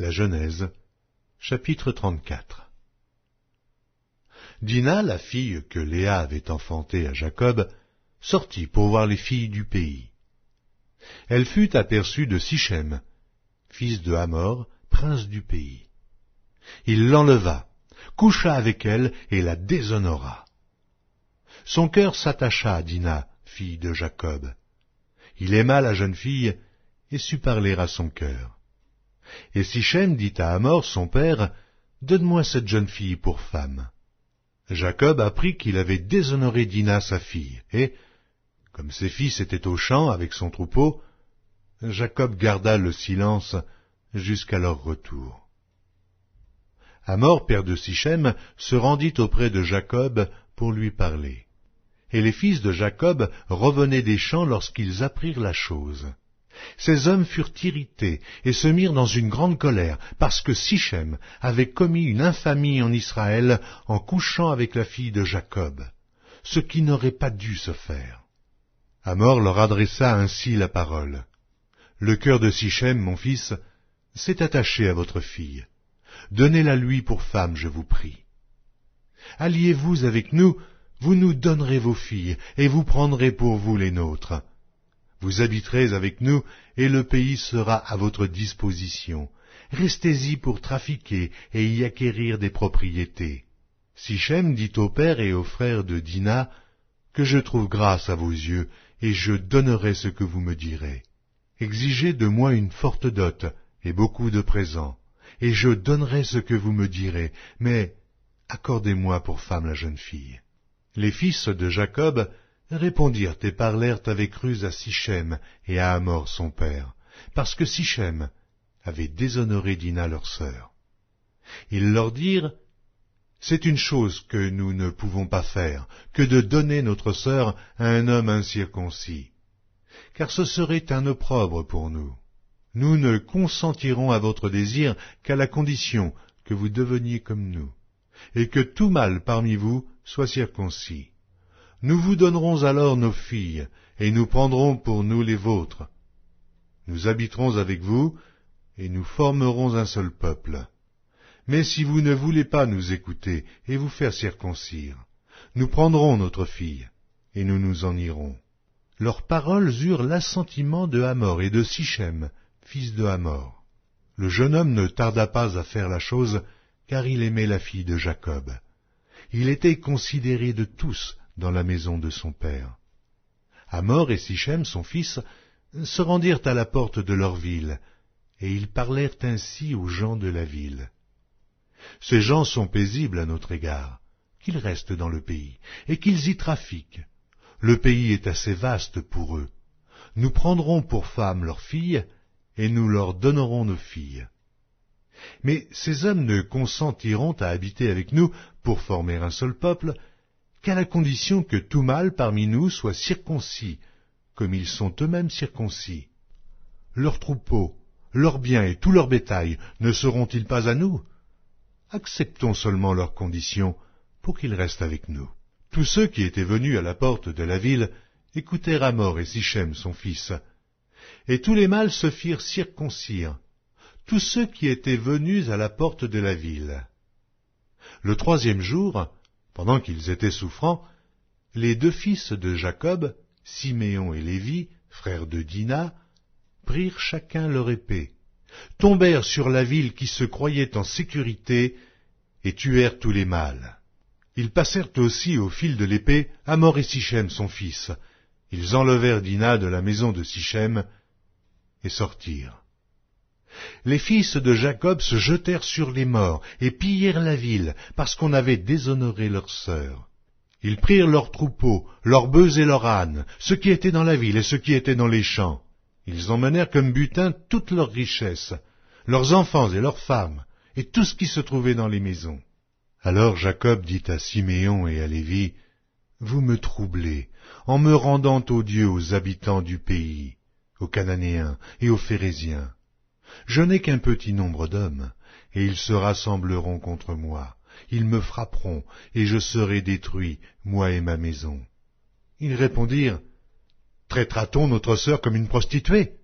La Genèse, chapitre 34. Dina, la fille que Léa avait enfantée à Jacob, sortit pour voir les filles du pays. Elle fut aperçue de Sichem, fils de Hamor, prince du pays. Il l'enleva, coucha avec elle et la déshonora. Son cœur s'attacha à Dina, fille de Jacob. Il aima la jeune fille et sut parler à son cœur. Et Sichem dit à Hamor, son père, « Donne-moi cette jeune fille pour femme. » Jacob apprit qu'il avait déshonoré Dina, sa fille, et, comme ses fils étaient au champ avec son troupeau, Jacob garda le silence jusqu'à leur retour. Hamor, père de Sichem, se rendit auprès de Jacob pour lui parler. Et les fils de Jacob revenaient des champs lorsqu'ils apprirent la chose. Ces hommes furent irrités et se mirent dans une grande colère, parce que Sichem avait commis une infamie en Israël en couchant avec la fille de Jacob, ce qui n'aurait pas dû se faire. Hamor leur adressa ainsi la parole. « Le cœur de Sichem, mon fils, s'est attaché à votre fille. Donnez-la lui pour femme, je vous prie. Alliez-vous avec nous, vous nous donnerez vos filles, et vous prendrez pour vous les nôtres. Vous habiterez avec nous, et le pays sera à votre disposition. Restez-y pour trafiquer et y acquérir des propriétés. » Sichem dit au père et aux frères de Dina, « Que je trouve grâce à vos yeux, et je donnerai ce que vous me direz. Exigez de moi une forte dot et beaucoup de présents, et je donnerai ce que vous me direz, mais accordez-moi pour femme la jeune fille. » Les fils de Jacob répondirent et parlèrent avec ruse à Sichem et à Hamor son père, parce que Sichem avait déshonoré Dina leur sœur. Ils leur dirent, « C'est une chose que nous ne pouvons pas faire, que de donner notre sœur à un homme incirconcis, car ce serait un opprobre pour nous. Nous ne consentirons à votre désir qu'à la condition que vous deveniez comme nous, et que tout mâle parmi vous soit circoncis. Nous vous donnerons alors nos filles, et nous prendrons pour nous les vôtres. Nous habiterons avec vous, et nous formerons un seul peuple. Mais si vous ne voulez pas nous écouter et vous faire circoncire, nous prendrons notre fille, et nous nous en irons. » Leurs paroles eurent l'assentiment de Hamor et de Sichem, fils de Hamor. Le jeune homme ne tarda pas à faire la chose, car il aimait la fille de Jacob. Il était considéré de tous dans la maison de son père. Hamor et Sichem, son fils, se rendirent à la porte de leur ville, et ils parlèrent ainsi aux gens de la ville. « Ces gens sont paisibles à notre égard, qu'ils restent dans le pays, et qu'ils y trafiquent. Le pays est assez vaste pour eux. Nous prendrons pour femmes leurs filles, et nous leur donnerons nos filles. Mais ces hommes ne consentiront à habiter avec nous pour former un seul peuple, qu'à la condition que tout mâle parmi nous soit circoncis, comme ils sont eux-mêmes circoncis. Leurs troupeaux, leurs biens et tout leur bétail ne seront-ils pas à nous? Acceptons seulement leurs conditions pour qu'ils restent avec nous. » Tous ceux qui étaient venus à la porte de la ville écoutèrent Hamor et Sichem son fils, et tous les mâles se firent circoncire, tous ceux qui étaient venus à la porte de la ville. Le troisième jour, pendant qu'ils étaient souffrants, les deux fils de Jacob, Siméon et Lévi, frères de Dina, prirent chacun leur épée, tombèrent sur la ville qui se croyait en sécurité, et tuèrent tous les mâles. Ils passèrent aussi au fil de l'épée Hamor et Sichem son fils. Ils enlevèrent Dina de la maison de Sichem et sortirent. Les fils de Jacob se jetèrent sur les morts et pillèrent la ville, parce qu'on avait déshonoré leur sœur. Ils prirent leurs troupeaux, leurs bœufs et leurs ânes, ceux qui étaient dans la ville et ceux qui étaient dans les champs. Ils emmenèrent comme butin toutes leurs richesses, leurs enfants et leurs femmes, et tout ce qui se trouvait dans les maisons. Alors Jacob dit à Siméon et à Lévi, « Vous me troublez, en me rendant odieux aux habitants du pays, aux Cananéens et aux Phéréziens. Je n'ai qu'un petit nombre d'hommes, et ils se rassembleront contre moi. Ils me frapperont, et je serai détruit, moi et ma maison. » Ils répondirent, « Traitera-t-on notre sœur comme une prostituée?